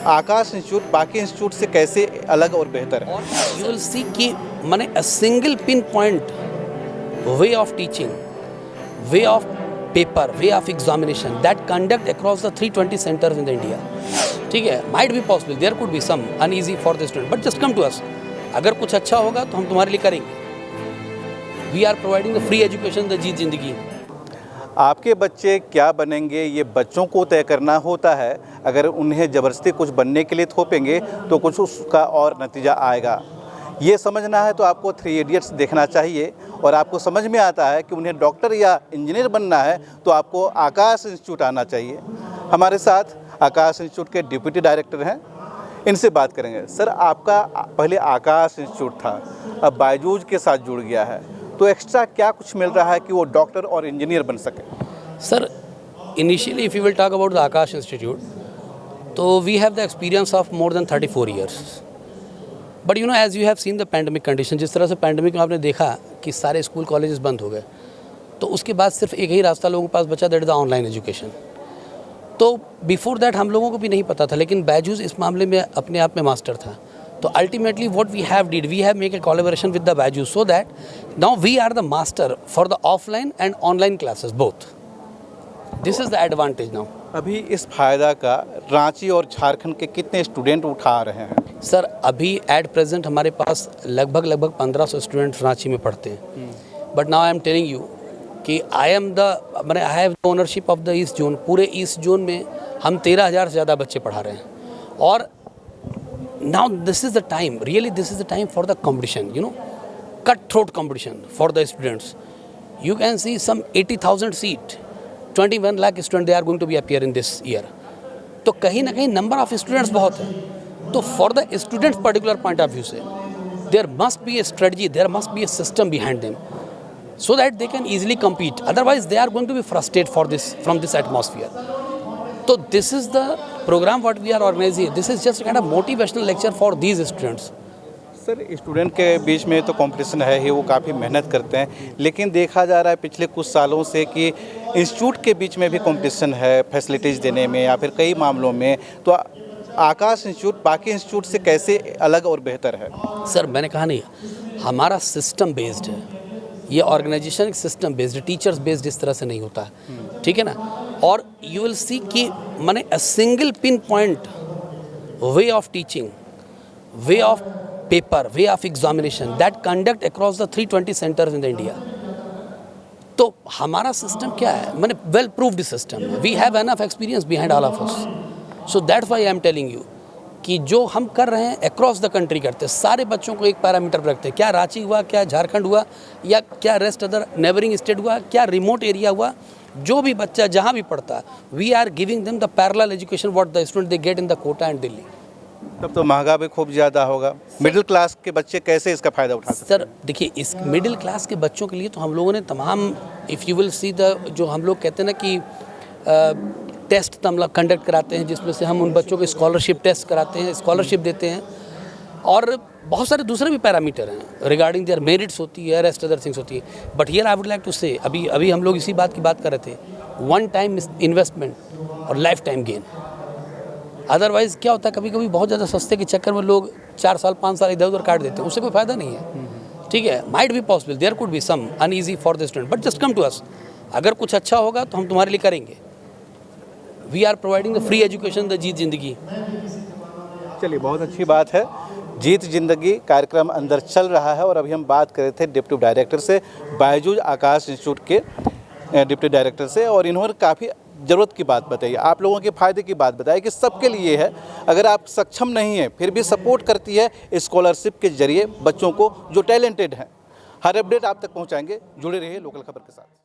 आकाश institute बाकी institute से कैसे अलग और बेहतर है? यू विल सी कि माने a single pin point way of teaching, way of paper, way of examination that conduct across the 320 centres in the India. ठीक है, might be possible, there could be some uneasy for the student, but just come to us. अगर कुछ अच्छा होगा तो हम तुम्हारे लिए करेंगे. We are providing the free education, the जीत जिंदगी. आपके बच्चे क्या बनेंगे ये बच्चों को तय करना होता है. अगर उन्हें ज़बरदस्ती कुछ बनने के लिए थोपेंगे तो कुछ उसका और नतीजा आएगा. ये समझना है तो आपको 3 इडियट्स देखना चाहिए और आपको समझ में आता है कि उन्हें डॉक्टर या इंजीनियर बनना है तो आपको आकाश इंस्टीट्यूट आना चाहिए. हमारे साथ आकाश इंस्टीट्यूट के डिप्टी डायरेक्टर हैं, इनसे बात करेंगे. सर, आपका पहले आकाश इंस्टीट्यूट था, अब बायजूस के साथ जुड़ गया है, तो एक्स्ट्रा क्या कुछ मिल रहा है कि वो डॉक्टर और इंजीनियर बन सके? Sir, initially if you will talk about the Aakash institute, तो we have the experience of more than 34 years. But you know, as you have seen the pandemic condition, जिस तरह से पैंडमिक में आपने देखा कि सारे स्कूल कॉलेजेस बंद हो गए, तो उसके बाद सिर्फ एक ही रास्ता लोगों के पास बचा, that is the online education. तो बिफोर दैट हम लोगों को भी नहीं पता था, लेकिन बायजूस इस मामले में अपने आप में मास्टर था. तो ultimately what we have did, we have make a collaboration with the Byju's so that now we are the master for the offline and online classes both. This is the advantage now. अभी इस फायदा का रांची और झारखंड के कितने student उठा रहे हैं? सर, अभी एट प्रेजेंट हमारे पास लगभग 1500 स्टूडेंट रांची में पढ़ते हैं. But now I am telling you कि I have the ownership of the east zone. पूरे ईस्ट जोन में हम 13,000 से ज़्यादा बच्चे पढ़ा रहे हैं. और now this is the time, really this is the time for the competition, you know, cut throat competition for the students. You can see some 80,000 seat, 21 lakh student they are going to be appear in this year. तो कहीं ना कहीं number of students बहुत है. तो for the students particular point of view से there must be a strategy, there must be a system behind them, so that they can easily compete. Otherwise they are going to be frustrated from this atmosphere. So this is the program what we are organizing. This is just a kind of motivational lecture for these students. Sir, student के बीच में तो competition है ही, वो काफ़ी मेहनत करते हैं, लेकिन देखा जा रहा है पिछले कुछ सालों से कि इंस्टीट्यूट के बीच में भी कंपटीशन है फैसिलिटीज़ देने में या फिर कई मामलों में. तो आकाश इंस्टीट्यूट बाकी इंस्टीट्यूट से कैसे अलग और बेहतर है? सर, मैंने कहा नहीं, हमारा सिस्टम बेस्ड है. ये organisation system based, teachers based इस तरह से नहीं होता है. ठीक है ना. और यू विल सी कि माने a single pin point way of teaching, way of paper, way of examination that conduct across the 320 centres in the India. तो हमारा सिस्टम क्या है, मैंने well proved system. We have enough experience behind all of us. So that's why I am telling you कि जो हम कर रहे हैं अक्रॉस द कंट्री करते हैं. सारे बच्चों को एक पैरामीटर पर रखते हैं. क्या रांची हुआ, क्या झारखंड हुआ, या क्या रेस्ट अदर नेबरिंग स्टेट हुआ, क्या रिमोट एरिया हुआ, जो भी बच्चा जहाँ भी पढ़ता है, we are giving them the parallel education what the student they get in the Kota and Delhi. तब तो महंगा भी खूब ज़्यादा होगा. मिडिल क्लास के बच्चे कैसे इसका फ़ायदा उठा सकते हैं? सर देखिए, इस मिडिल क्लास के बच्चों के लिए तो हम लोगों ने तमाम, if you will see the, जो हम लोग कहते हैं ना कि टेस्ट हम लोग कंडक्ट कराते हैं, जिसमें से हम उन बच्चों को स्कॉलरशिप टेस्ट कराते हैं, स्कॉलरशिप देते हैं, और बहुत सारे दूसरे भी पैरामीटर हैं रिगार्डिंग देयर मेरिट्स होती है, रेस्ट अदर थिंग्स होती है. But here I would like to say, अभी हम लोग इसी बात की बात कर रहे थे, वन टाइम इन्वेस्टमेंट और लाइफ टाइम गेन. अदरवाइज़ क्या होता है, कभी कभी बहुत ज़्यादा सस्ते के चक्कर में लोग 4 साल 5 साल इधर उधर काट देते हैं, उससे कोई फ़ायदा नहीं है. ठीक है, might be possible, there could be some uneasy for the student, but just come to us. अगर कुछ अच्छा होगा तो हम तुम्हारे लिए करेंगे. We are providing the free education, the जीत जिंदगी. चलिए, बहुत अच्छी बात है. जीत जिंदगी कार्यक्रम अंदर चल रहा है और अभी हम बात कर रहे थे डिप्टी डायरेक्टर से, बायजूस आकाश इंस्टीट्यूट के डिप्टी डायरेक्टर से, और इन्होंने काफ़ी ज़रूरत की बात बताई, आप लोगों के फ़ायदे की बात बताई कि सबके लिए है. अगर आप सक्षम नहीं हैं फिर भी सपोर्ट करती है स्कॉलरशिप के जरिए बच्चों को जो टैलेंटेड हैं. हर अपडेट आप तक पहुँचाएंगे. जुड़े रहिए लोकल खबर के साथ.